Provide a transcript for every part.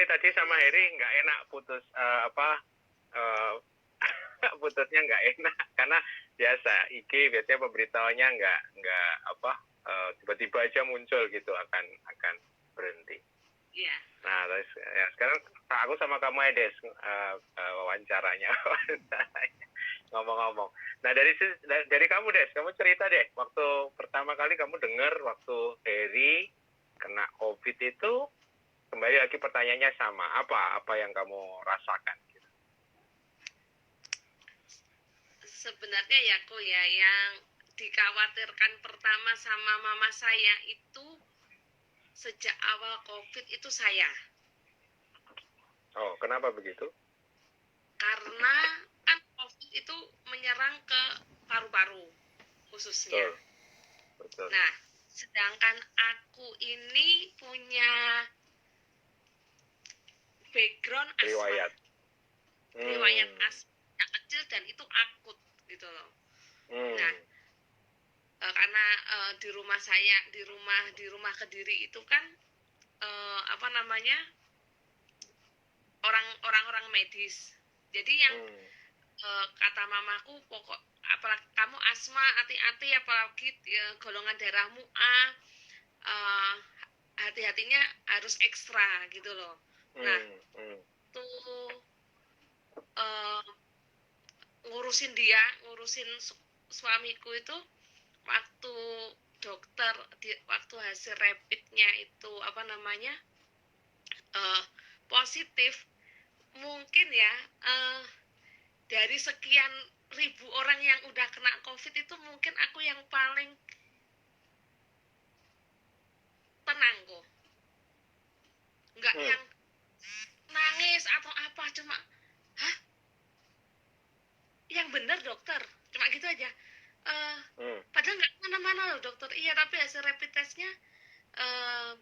tadi sama Heri nggak enak putus uh, putusnya nggak enak karena biasa IG biasanya pemberitahuannya nggak tiba-tiba aja muncul gitu akan berhenti. Iya. Nah terus ya sekarang aku sama kamu ya Des wawancaranya ngomong-ngomong. Nah dari kamu Des, kamu cerita deh waktu pertama kali kamu dengar waktu Heri kena COVID itu, kembali lagi pertanyaannya sama, apa yang kamu rasakan? Sebenarnya ya kok ya, yang dikhawatirkan pertama sama mama saya itu sejak awal COVID itu saya. Oh, kenapa begitu? Karena kan COVID itu menyerang ke paru-paru khususnya. Betul. Nah, sedangkan aku ini punya background asma. Riwayat asma kecil dan itu akut gitu loh. Nah, karena di rumah saya, di rumah Kediri itu kan orang-orang medis. Jadi yang kata mamaku, pokok apalagi kamu asma, hati-hati, apalagi golongan darahmu A, hati-hatinya harus ekstra gitu loh. Nah, tuh ngurusin suamiku itu waktu dokter waktu hasil rapidnya itu positif, mungkin ya dari sekian ribu orang yang udah kena COVID itu mungkin aku yang paling tenang kok, nggak yang nangis atau apa, cuma yang benar dokter, cuma gitu aja. Padahal nggak kemana-mana loh dokter. Iya, tapi hasil rapid testnya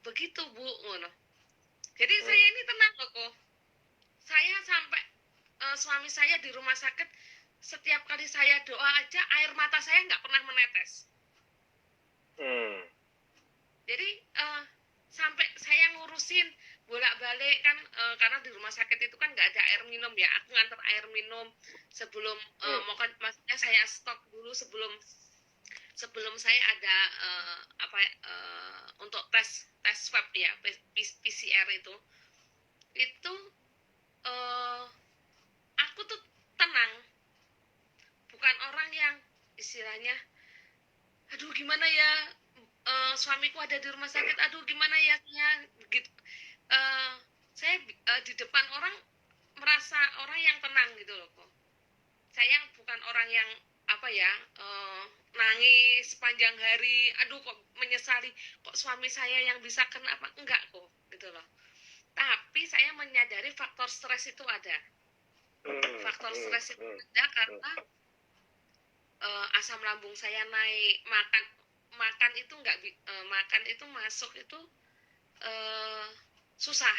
begitu bu, ngono. Jadi saya ini tenang loh kok. Saya sampai suami saya di rumah sakit, setiap kali saya doa aja air mata saya nggak pernah menetes. Jadi sampai saya ngurusin bolak-balik kan, karena di rumah sakit itu kan nggak ada air minum ya, aku nganter air minum sebelum maksudnya saya stok dulu sebelum saya ada untuk tes swab ya, PCR itu aku tuh tenang, bukan orang yang istilahnya aduh gimana ya, suamiku ada di rumah sakit, aduh gimana ya begitu. Saya di depan orang merasa orang yang tenang gitu loh kok. Saya bukan orang yang nangis sepanjang hari, aduh kok menyesali kok suami saya yang bisa kena apa, enggak kok gitu loh. Tapi saya menyadari faktor stres itu ada. Faktor stres itu ada karena asam lambung saya naik, makan itu enggak makan itu masuk itu susah.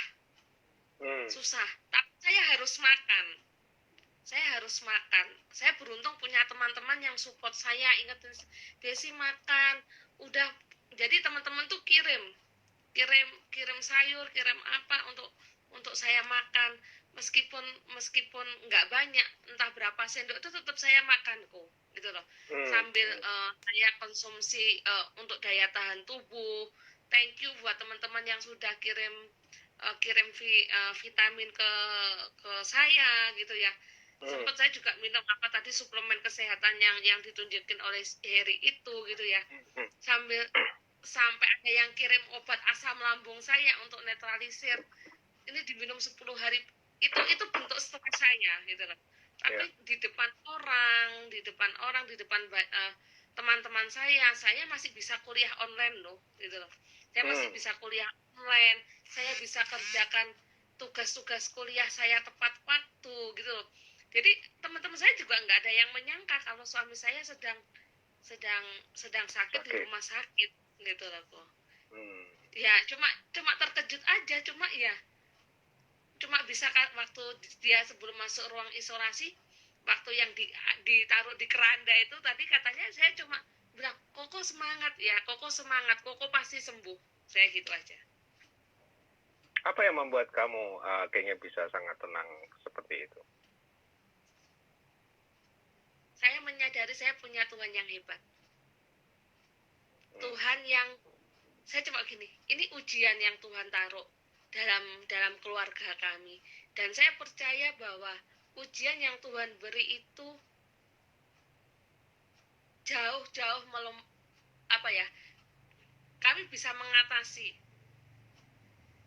Tapi saya harus makan. Saya beruntung punya teman-teman yang support saya, ingetin Desi makan. Udah, jadi teman-teman tuh kirim sayur, kirim apa untuk saya makan. Meskipun nggak banyak, entah berapa sendok itu tetap saya makan kok, gitu loh. Sambil saya konsumsi untuk daya tahan tubuh. Thank you buat teman-teman yang sudah kirim vitamin ke saya gitu ya. Sempat saya juga minum suplemen kesehatan yang ditunjukin oleh Heri itu gitu ya. Sampai ada yang kirim obat asam lambung saya untuk netralisir. Ini diminum 10 hari. Itu bentuk stres saya gitu loh. Tapi di depan orang, di depan teman-teman saya masih bisa kuliah online loh gitu loh. Saya masih bisa kuliah online, saya bisa kerjakan tugas-tugas kuliah saya tepat waktu gitu loh. Jadi teman-teman saya juga nggak ada yang menyangka kalau suami saya sedang sakit di rumah sakit gitu loh kok. Ya cuma terkejut aja, cuma bisa waktu dia sebelum masuk ruang isolasi, waktu yang ditaruh di keranda itu tadi katanya saya cuma bilang, Koko semangat ya, Koko semangat, Koko pasti sembuh, saya gitu aja. Apa yang membuat kamu kayaknya bisa sangat tenang seperti itu? Saya menyadari saya punya Tuhan yang hebat. Tuhan yang, saya coba gini, ini ujian yang Tuhan taruh dalam keluarga kami. Dan saya percaya bahwa ujian yang Tuhan beri itu jauh-jauh kami bisa mengatasi.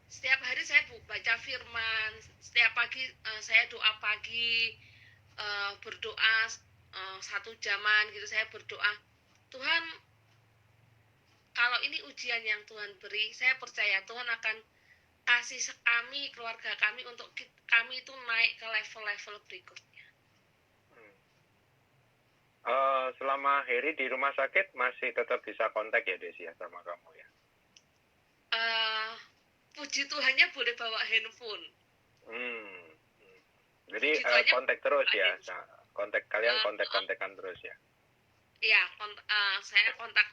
Setiap hari saya baca firman, setiap pagi saya doa pagi, berdoa 1 jaman gitu, saya berdoa, Tuhan, kalau ini ujian yang Tuhan beri, saya percaya Tuhan akan kasih kami, keluarga kami, untuk kami itu naik ke level-level berikutnya. Selama Heri di rumah sakit masih tetap bisa kontak ya Desi ya sama kamu ya? Puji Tuhannya boleh bawa handphone. Jadi kontak terus ya, kontak kalian kontak-kontakan terus ya? Iya, saya kontak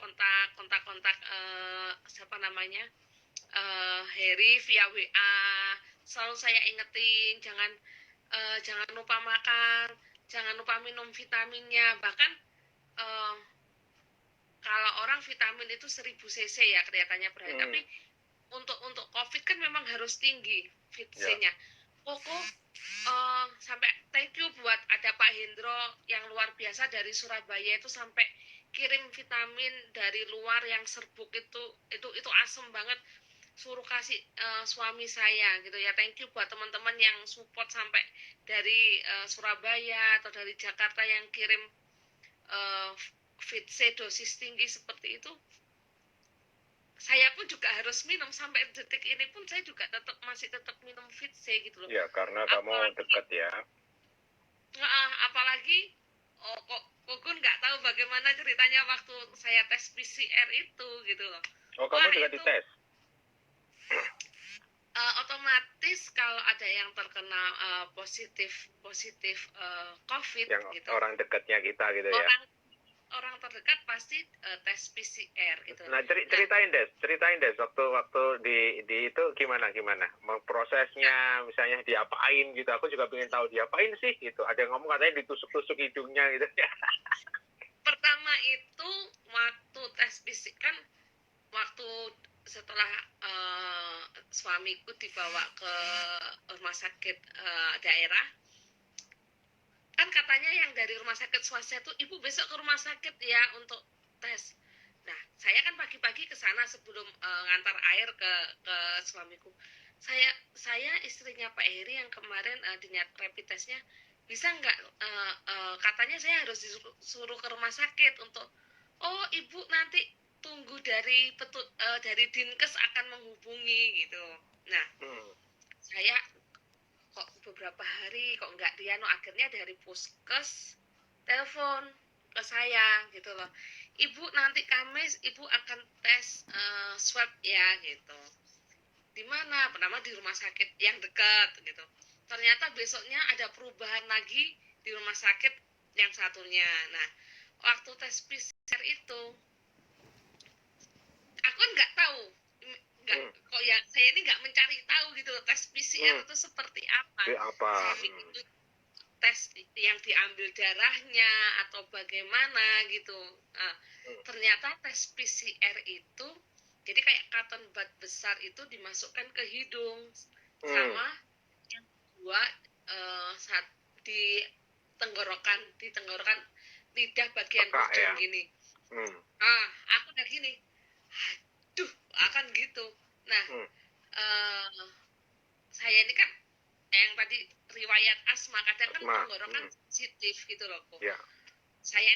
siapa namanya, Heri via WA. Selalu saya ingetin, jangan lupa makan, jangan lupa minum vitaminnya. Bahkan kalau orang vitamin itu 1000 cc ya kelihatannya berarti, tapi untuk COVID kan memang harus tinggi VC-nya. Koko sampai thank you buat ada Pak Hendro yang luar biasa dari Surabaya, itu sampai kirim vitamin dari luar yang serbuk itu asem banget, suruh kasih suami saya gitu ya. Thank you buat teman-teman yang support sampai dari Surabaya atau dari Jakarta yang kirim VC dosis tinggi seperti itu. Saya pun juga harus minum sampai detik ini pun, saya juga masih tetap minum VC gitu loh. Ya, karena kamu dekat ya. Apalagi Kogun nggak tahu bagaimana ceritanya waktu saya tes PCR itu gitu loh. Oh, kamu juga dites? Otomatis kalau ada yang terkena positif COVID yang gitu. Orang dekatnya kita gitu ya. Orang terdekat pasti tes PCR gitu. Nah, ceritain Des waktu di itu gimana prosesnya, misalnya diapain gitu. Aku juga pengen tahu diapain sih gitu. Ada yang ngomong katanya ditusuk-tusuk hidungnya gitu ya. Pertama itu waktu tes PCR kan, waktu setelah suamiku dibawa ke rumah sakit daerah, kan katanya yang dari rumah sakit swasta itu, ibu besok ke rumah sakit ya untuk tes. Nah, saya kan pagi-pagi ke sana sebelum ngantar air ke suamiku. Saya istrinya Pak Heri yang kemarin dinyat rapid testnya, bisa nggak katanya saya harus disuruh ke rumah sakit untuk, oh ibu nanti tunggu dari Dinkes akan menghubungi gitu. Nah, saya kok beberapa hari kok nggak akhirnya dari puskes telepon ke saya gitu loh, ibu nanti Kamis ibu akan tes swab ya gitu. Di mana? Pertama di rumah sakit yang dekat gitu. Ternyata besoknya ada perubahan lagi di rumah sakit yang satunya. Nah, waktu tes PCR itu aku nggak tahu, kok ya saya ini nggak mencari tahu gitu, tes PCR itu seperti apa. Saya pikir tes yang diambil darahnya atau bagaimana gitu. Ternyata tes PCR itu jadi kayak cotton bud besar itu dimasukkan ke hidung, sama yang kedua di tenggorokan lidah bagian ujung gini. Aku udah gini, aduh akan gitu. Nah, saya ini kan yang tadi riwayat asma, kadang kan tenggorokan sensitif gitu loh kok. Yeah. Saya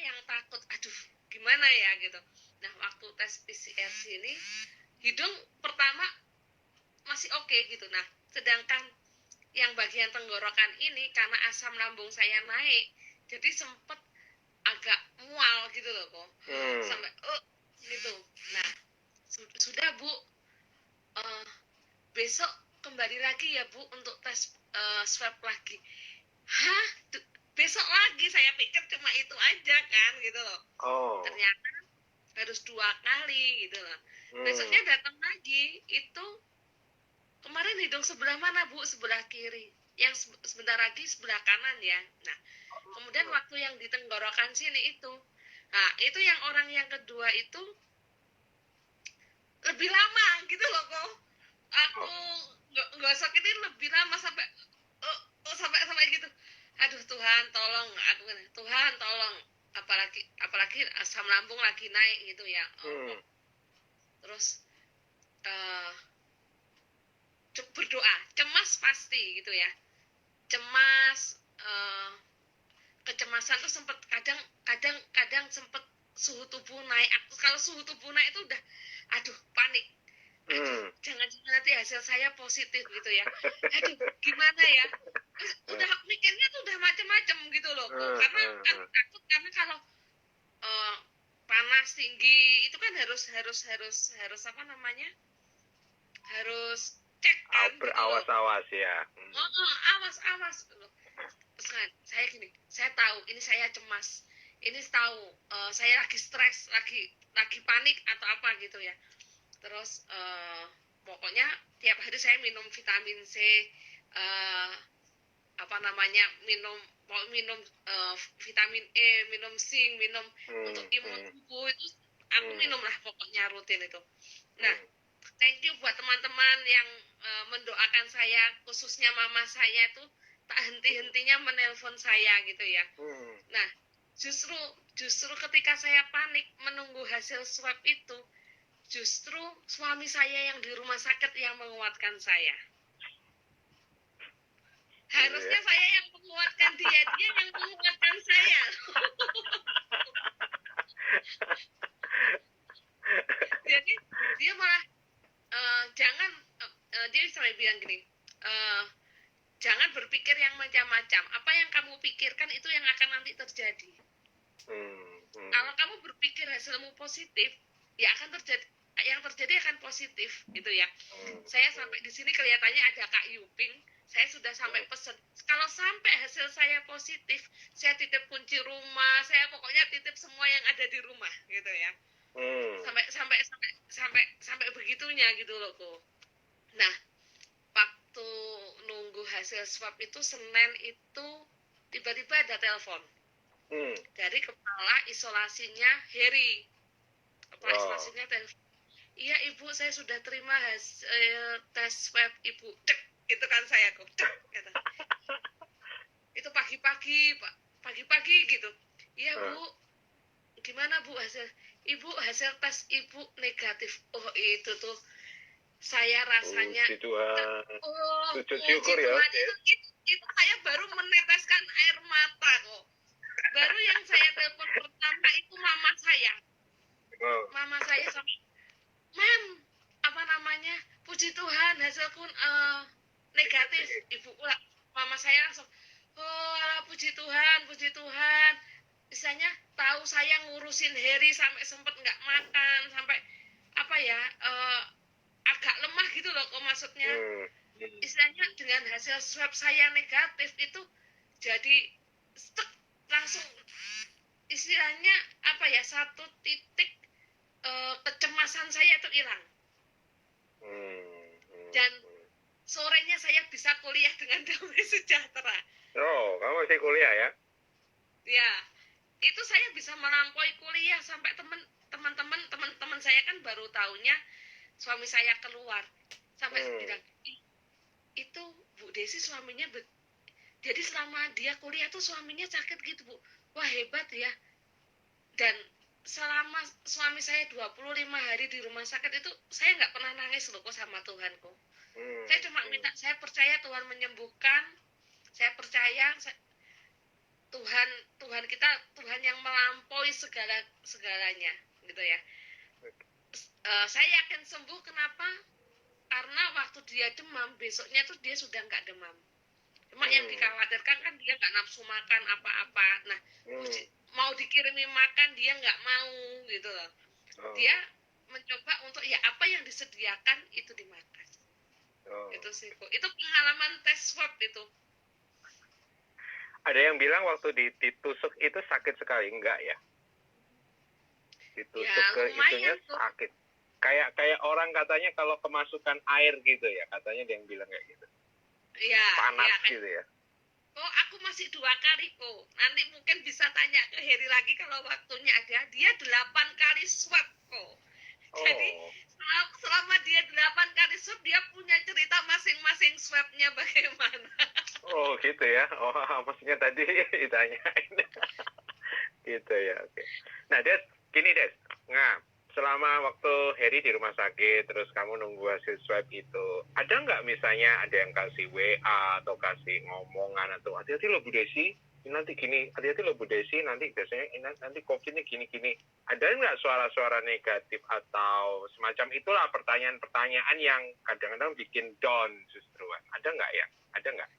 yang takut, aduh gimana ya gitu. Nah, waktu tes PCR sini hidung pertama masih oke gitu. Nah, sedangkan yang bagian tenggorokan ini karena asam lambung saya naik, jadi sempet agak mual gitu loh kok. Sampai gitu. Nah, sudah Bu, besok kembali lagi ya Bu untuk tes swab lagi. Hah? Besok lagi? Saya pikir cuma itu aja kan gitu loh. Ternyata harus 2 kali gitu loh. Besoknya datang lagi itu kemarin hidung sebelah mana Bu? Sebelah kiri. Yang sebentar lagi sebelah kanan ya. Nah, kemudian waktu yang di tenggorokan sini itu, nah itu yang orang yang kedua itu lebih lama gitu loh kok. Aku gosok ini lebih lama sampai sampai gitu. Aduh Tuhan tolong aku, Tuhan tolong, apalagi asam lambung lagi naik gitu ya. Terus berdoa, cemas pasti gitu ya, cemas, kecemasan tuh sempet kadang sempet suhu tubuh naik. Kalau suhu tubuh naik itu udah aduh panik, aduh jangan-jangan nanti hasil saya positif gitu ya, aduh gimana ya. Udah mikirnya tuh udah macem-macem gitu loh, karena kan takut, karena kalau panas tinggi itu kan harus apa namanya, harus cek kan gitu loh. Berawas-awas ya. Awas saya gini, saya tahu ini saya cemas, ini tahu saya lagi stres, lagi panik atau apa gitu ya. Terus pokoknya tiap hari saya minum vitamin C, apa namanya, minum vitamin E, minum zinc, minum untuk imun tubuh itu aku minum lah pokoknya rutin itu. Nah, thank you buat teman-teman yang mendoakan saya, khususnya mama saya itu tak henti-hentinya menelpon saya gitu ya. Nah, justru ketika saya panik menunggu hasil swab itu, justru suami saya yang di rumah sakit yang menguatkan saya. Harusnya saya yang menguatkan dia yang menguatkan saya. Jadi dia malah dia sampai bilang gini, jangan berpikir yang macam-macam. Apa yang kamu pikirkan itu yang akan nanti terjadi. Kalau kamu berpikir hasilmu positif, ya akan terjadi, yang terjadi akan positif gitu ya. Saya sampai di sini kelihatannya ada Kak Yuping, saya sudah sampai pesen. Kalau sampai hasil saya positif, saya titip kunci rumah, saya pokoknya titip semua yang ada di rumah gitu ya. Sampai begitunya gitu loh kok. Nah, waktu nunggu hasil swab itu Senin itu tiba-tiba ada telepon dari kepala isolasinya Heri. Kepala isolasinya telepon, iya Ibu, saya sudah terima hasil tes swab Ibu. Cek, itu kan saya kok. Cek, gitu. Itu pagi-pagi gitu. Iya Bu, gimana Bu hasil? Ibu, hasil tes Ibu negatif. Oh itu tuh saya rasanya sujud syukur ya. Itu saya baru meneteskan air mata kok. Baru yang saya telepon pertama itu mama saya. Mama saya sampai, Mam, apa namanya, puji Tuhan hasilku negatif. Ibu pula, mama saya langsung, oh puji Tuhan. Misalnya tahu saya ngurusin Heri sampai sempet nggak makan, sampai apa ya, agak lemah gitu loh kok maksudnya. Istilahnya dengan hasil swab saya negatif itu jadi langsung istilahnya apa ya, satu titik kecemasan saya itu hilang. Dan sorenya saya bisa kuliah dengan damai sejahtera. Oh, kamu masih kuliah ya? Ya, itu saya bisa melampaui kuliah sampai teman-teman saya kan baru tahunya suami saya keluar. Sampai bilang, itu Bu Desi suaminya jadi selama dia kuliah tuh suaminya sakit gitu Bu. Wah hebat ya. Dan selama suami saya 25 hari di rumah sakit itu saya nggak pernah nangis loh kok sama Tuhan kok. Saya cuma minta, saya percaya Tuhan menyembuhkan, saya percaya Tuhan kita Tuhan yang melampaui segalanya gitu ya. Saya yakin sembuh. Kenapa? Karena waktu dia demam, besoknya tuh dia sudah nggak demam. Cuma yang dikhawatirkan kan dia nggak nafsu makan apa-apa. Nah, mau dikirimi makan dia nggak mau gitu loh. Dia mencoba untuk ya apa yang disediakan itu dimakan. Itu sih kok. Itu pengalaman tes swab itu. Ada yang bilang waktu ditusuk itu sakit sekali, enggak ya? Ditusuk ya, ke itunya sakit. Kayak orang katanya kalau kemasukan air gitu ya, katanya dia yang bilang kayak gitu. Iya, Panas iya kan. gitu ya. Oh, aku masih 2 kali kok. Nanti mungkin bisa tanya ke Heri lagi kalau waktunya ada. Dia 8 kali swab kok. Jadi Oh, selama dia 8 kali swab, dia punya cerita masing-masing swabnya bagaimana. oh gitu ya. Oh, maksudnya tadi ditanyain. Gitu ya, oke. Nah, Des, gini Des. Nah, selama waktu Heri di rumah sakit, terus kamu nunggu hasil swab itu, ada nggak misalnya ada yang kasih WA atau kasih ngomongan atau hati-hati loh Bu Desi, nanti gini, hati-hati loh Bu Desi, nanti biasanya nanti COVID-nya gini-gini. Ada nggak suara-suara negatif atau semacam itulah pertanyaan-pertanyaan yang kadang-kadang bikin down justru? Ada nggak ya? Ada nggak?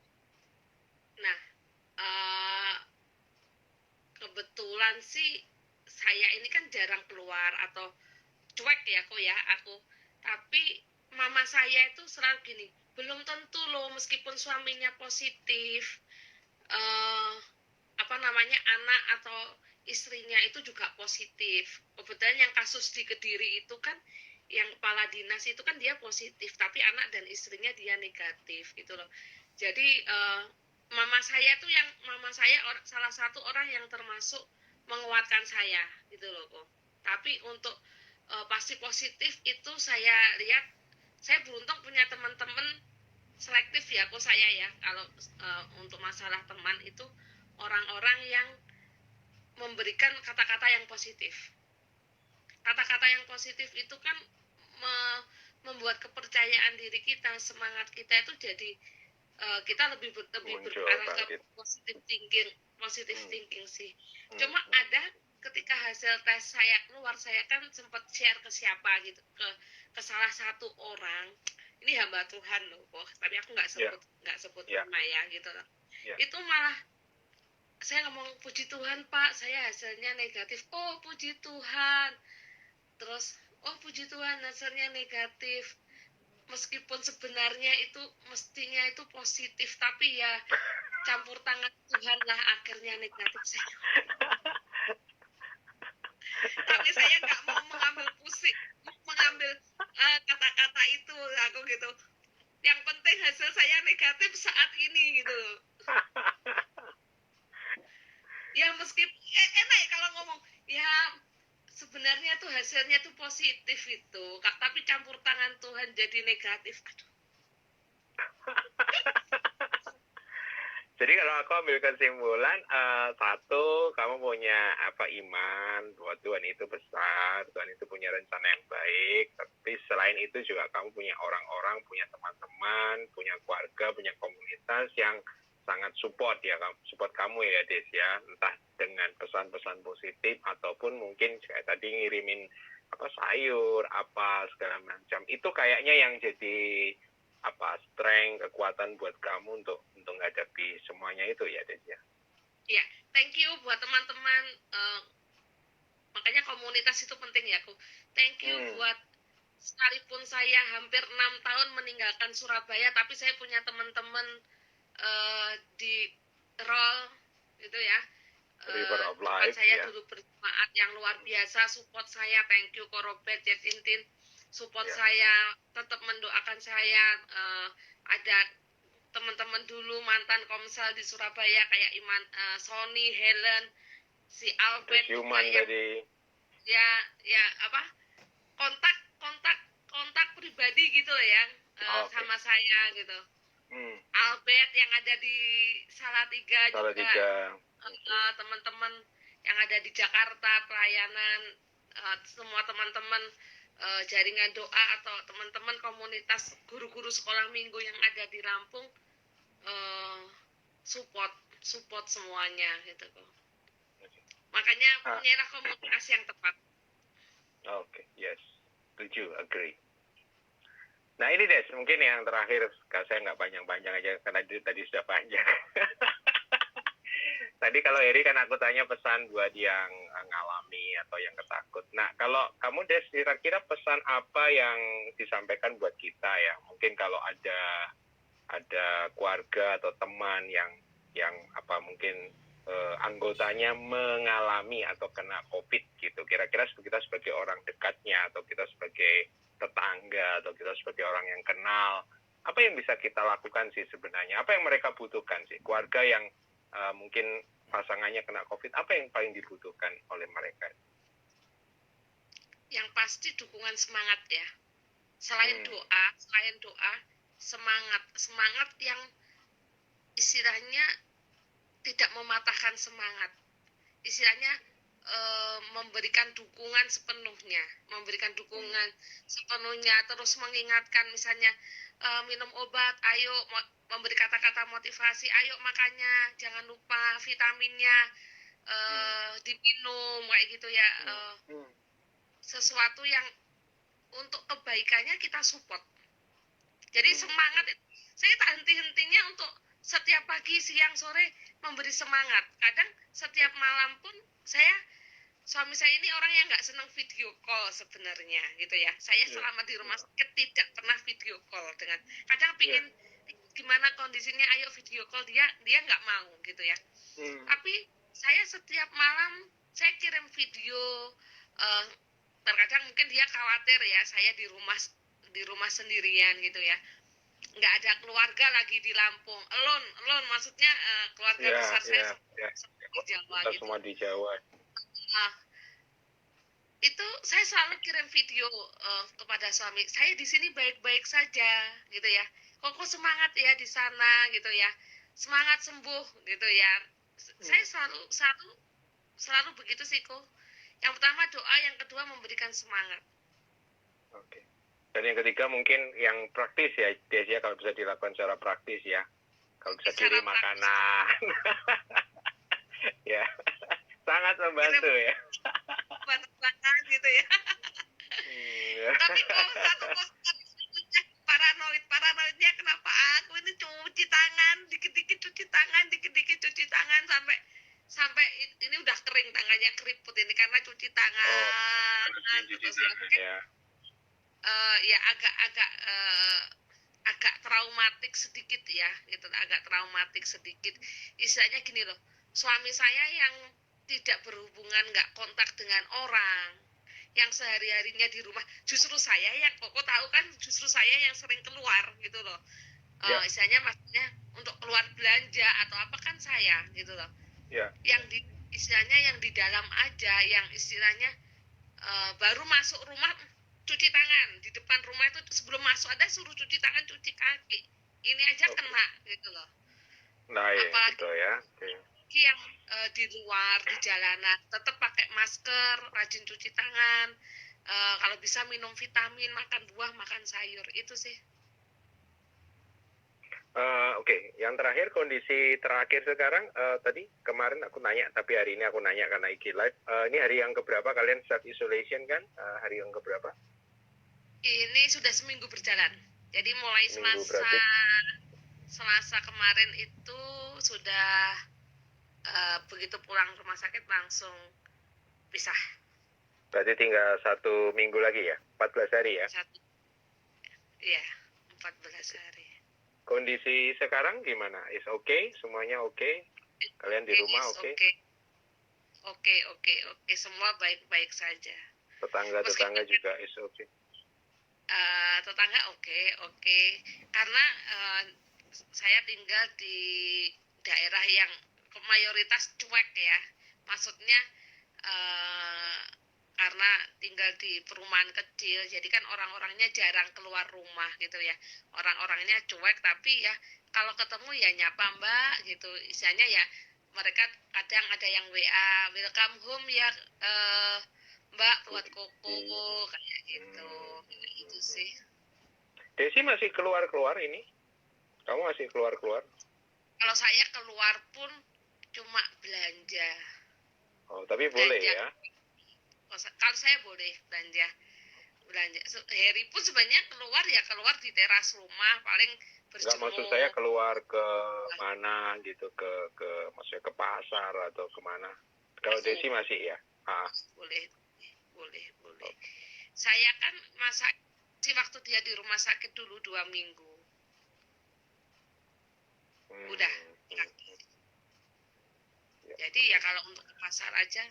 Nah, kebetulan sih saya ini kan jarang keluar atau cuek ya kok ya aku. Tapi mama saya itu selalu gini, belum tentu loh meskipun suaminya positif, apa namanya, anak atau istrinya itu juga positif. Kebetulan yang kasus di Kediri itu kan yang kepala dinas itu kan dia positif, tapi anak dan istrinya dia negatif gitu loh. Jadi mama saya salah satu orang yang termasuk menguatkan saya gitu loh kok. Tapi untuk pasti positif itu saya lihat, saya beruntung punya teman-teman selektif ya kok saya ya. Kalau untuk masalah teman itu orang-orang yang memberikan kata-kata yang positif. Kata-kata yang positif itu kan membuat kepercayaan diri kita, semangat kita itu jadi kita lebih berarah ke positif thinking sih. Cuma ada ketika hasil tes saya keluar, saya kan sempat share ke siapa gitu, ke salah satu orang. Ini hamba Tuhan loh, tapi aku nggak sebut nama ya gitu loh. Itu malah saya ngomong, puji Tuhan Pak, saya hasilnya negatif. Oh puji Tuhan. Terus, oh puji Tuhan hasilnya negatif. Meskipun sebenarnya itu mestinya itu positif, tapi ya campur tangan Tuhan lah akhirnya negatif saya. Tapi saya nggak mau mengambil kata-kata itu aku gitu. Yang penting hasil saya negatif saat ini gitu. Ya meskipun enak ya kalau ngomong ya sebenarnya tuh hasilnya tuh positif itu, tapi campur tangan Tuhan jadi negatif. Aduh. Jadi kalau aku ambil kesimpulan, satu, kamu punya iman bahwa Tuhan itu besar, Tuhan itu punya rencana yang baik. Tapi selain itu juga kamu punya orang-orang, punya teman-teman, punya keluarga, punya komunitas yang sangat support ya, support kamu ya Des ya, entah dengan pesan-pesan positif ataupun mungkin kayak tadi ngirimin sayur segala macam. Itu kayaknya yang jadi strength, kekuatan buat kamu untuk menghadapi semuanya itu ya Des ya. Ya, thank you buat teman-teman. Makanya komunitas itu penting ya, aku. Thank you buat sekalipun saya hampir 6 tahun meninggalkan Surabaya, tapi saya punya teman-teman di Roll gitu ya. River of tempat Life, saya ya. dulu berjemaat yang luar biasa, support saya, thank you Korobet, Jetintin, support saya, tetap mendoakan saya. Ada teman-teman dulu mantan komsel di Surabaya kayak Sony, Helen, si Albert juga yang ya kontak pribadi gitu ya, sama saya gitu. Albert yang ada di Salatiga juga, teman-teman yang ada di Jakarta pelayanan, semua teman-teman jaringan doa atau teman-teman komunitas guru-guru sekolah minggu yang ada di Lampung, support semuanya gitu kok. Makanya punyalah komunikasi yang tepat. Oke, yes, setuju, agree. Nah ini Des, mungkin yang terakhir, saya nggak panjang-panjang aja karena tadi sudah panjang. Tadi kalau Heri kan aku tanya pesan buat yang ngalami atau yang ketakut. Nah kalau kamu Des, kira-kira pesan apa yang disampaikan buat kita ya? Mungkin kalau ada keluarga atau teman yang mungkin anggotanya mengalami atau kena COVID gitu. Kira-kira kita sebagai orang dekatnya atau kita sebagai tetangga atau kita sebagai orang yang kenal, apa yang bisa kita lakukan sih sebenarnya? Apa yang mereka butuhkan sih? Keluarga yang mungkin pasangannya kena COVID, apa yang paling dibutuhkan oleh mereka? Yang pasti dukungan semangat ya. Selain doa, semangat yang istilahnya tidak mematahkan semangat. Istilahnya memberikan dukungan sepenuhnya, terus mengingatkan misalnya minum obat, ayo memberi kata-kata motivasi, ayo makanya jangan lupa vitaminnya diminum kayak gitu ya, sesuatu yang untuk kebaikannya kita support. Jadi semangat itu saya tak henti-hentinya untuk setiap pagi, siang, sore memberi semangat. Kadang setiap malam pun suami saya ini orang yang nggak senang video call sebenarnya gitu ya. Saya selama di rumah sakit tidak pernah video call dengan. Kadang pingin gimana kondisinya, ayo video call, dia nggak mau gitu ya. Tapi saya setiap malam saya kirim video. Terkadang mungkin dia khawatir ya saya di rumah sendirian gitu ya, nggak ada keluarga lagi di Lampung, alone maksudnya keluarga besar saya di Jawa kita gitu. Semua di Jawa. Nah, itu saya selalu kirim video kepada suami saya, di sini baik-baik saja gitu ya, kok semangat ya di sana gitu ya, semangat sembuh gitu ya. Saya selalu begitu sih kok. Yang pertama doa, yang kedua memberikan semangat. Oke. Dan yang ketiga mungkin yang praktis ya, Desia, kalau bisa dilakukan secara praktis ya. Kalau bisa kirim makanan. Ya, sangat membantu ya. Makan gitu ya. Tapi kok paranoidnya kenapa aku ini cuci tangan, dikit-dikit cuci tangan sampai ini udah kering tangannya, keriput ini karena cuci tangan. Terus ya. Ya agak traumatik sedikit ya, gitu, Istilahnya gini loh, suami saya yang tidak berhubungan, nggak kontak dengan orang, yang sehari-harinya di rumah, justru saya yang kok tahu kan, justru saya yang sering keluar gitu loh. Istilahnya maksudnya untuk keluar belanja atau apa kan saya gitu loh. Yang istilahnya yang di dalam aja, yang istilahnya baru masuk rumah cuci tangan, di depan rumah itu sebelum masuk ada suruh cuci tangan, cuci kaki, ini aja kena gitu loh. Nah, apalagi gitu ya. Yang di luar, di jalanan tetap pakai masker, rajin cuci tangan, kalau bisa minum vitamin, makan buah, makan sayur, itu sih. Oke. Yang terakhir, kondisi terakhir sekarang, tadi kemarin aku nanya, tapi hari ini aku nanya karena IG Live. Ini hari yang keberapa kalian self isolation kan? Hari yang keberapa? Ini sudah seminggu berjalan. Jadi mulai Selasa kemarin itu sudah begitu pulang rumah sakit langsung pisah. Berarti tinggal 1 minggu lagi ya? 14 hari ya? Iya, 14 hari. Kondisi sekarang gimana? Is okay? Semuanya okay? Kalian di rumah okay? Oke. Semua baik-baik saja. Tetangga juga is okay? Tetangga oke. Karena saya tinggal di daerah yang mayoritas cuek ya. Maksudnya karena tinggal di perumahan kecil, jadi kan orang-orangnya jarang keluar rumah gitu ya. Orang-orangnya cuek, tapi ya kalau ketemu ya nyapa mbak gitu. Istilahnya ya mereka kadang ada yang WA, welcome home ya mbak, buat koko kayak gitu. Itu sih. Desi masih keluar-keluar ini? Kamu masih keluar-keluar? Kalau saya keluar pun cuma belanja. Oh, tapi boleh ya? Kalau saya boleh belanja. Harry pun sebenarnya keluar di teras rumah, paling berjemur. Enggak, maksud saya keluar ke mana gitu, maksudnya ke pasar atau kemana? Kalau Desi masih ya? Boleh. Saya kan waktu dia di rumah sakit dulu 2 minggu. Udah. Jadi ya kalau untuk ke pasar aja.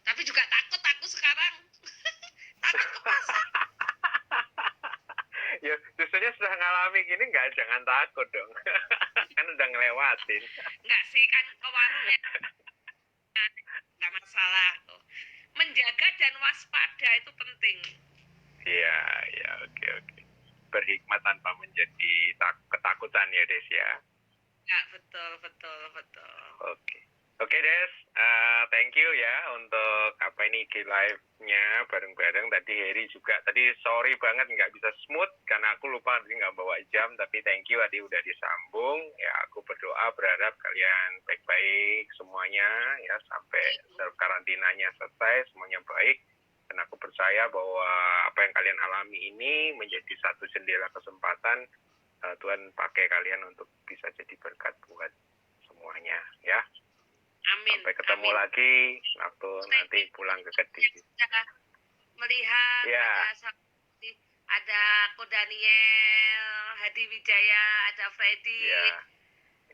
Tapi juga takut aku sekarang. Takut ke maksudnya sudah ngalami gini jangan takut dong. Kan udah ngelewatin. Enggak sih, kan ke warungnya nggak masalah kok. Menjaga dan waspada itu penting. Iya, ya, oke. Berhikmat tanpa menjadi ketakutan ya, Des ya. Ya, betul. Oke, Des. Thank you ya untuk IG live-nya bareng-bareng. Tadi Heri juga. Tadi sorry banget nggak bisa smooth karena aku lupa tadi nggak bawa jam. Tapi thank you tadi udah disambung. Ya, aku berdoa berharap kalian baik-baik semuanya ya sampai karantinanya selesai semuanya baik. Dan aku percaya bahwa apa yang kalian alami ini menjadi satu jendela kesempatan Tuhan pakai kalian untuk bisa jadi berkat buat semuanya ya. Amin. Sampai ketemu lagi waktu nanti pulang ke Kediri. Melihat ya. ada Ko Daniel, Hadi Wijaya, ada Freddy.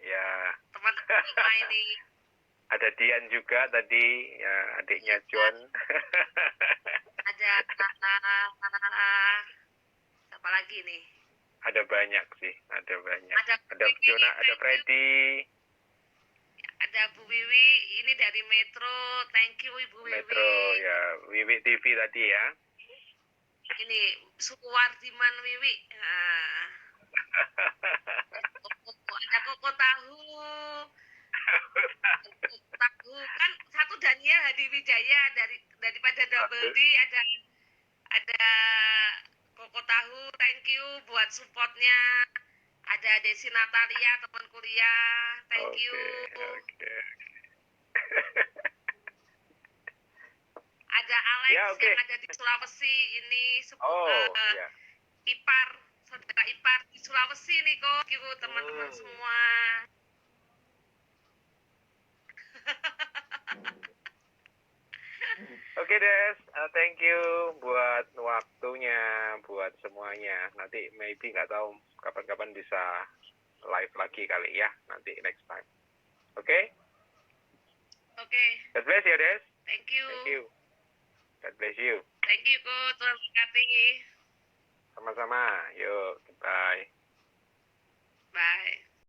Ya. Teman-teman ini. Ada Dian juga tadi, ya adiknya John. Ada apa lagi nih? Ada banyak sih, ada banyak. Ada Fiona, ada Freddy. Ada Bu Wiwi, ini dari Metro. Thank you Ibu Wiwi. Metro ya, Wiwi TV tadi ya. Ini Suwardiman Wiwi. Ada Koko Tahu. Tahu kan satu Daniel Hadi Wijaya daripada Double D ada Koko Tahu. Thank you buat supportnya. Ada Desi Natalia teman kuliah. Thank you. Ada Alex yang ada di Sulawesi ini ipar, saudara ipar di Sulawesi nih kok. Thank you teman-teman semua. Oke Des, thank you buat waktunya, buat semuanya. Nanti maybe nggak tahu kapan-kapan bisa live lagi kali ya, nanti next time. Oke? Oke. God bless you Des. Thank you. God bless you. Thank you Ko, Tuhan berkati. Sama-sama, yuk, bye. Bye.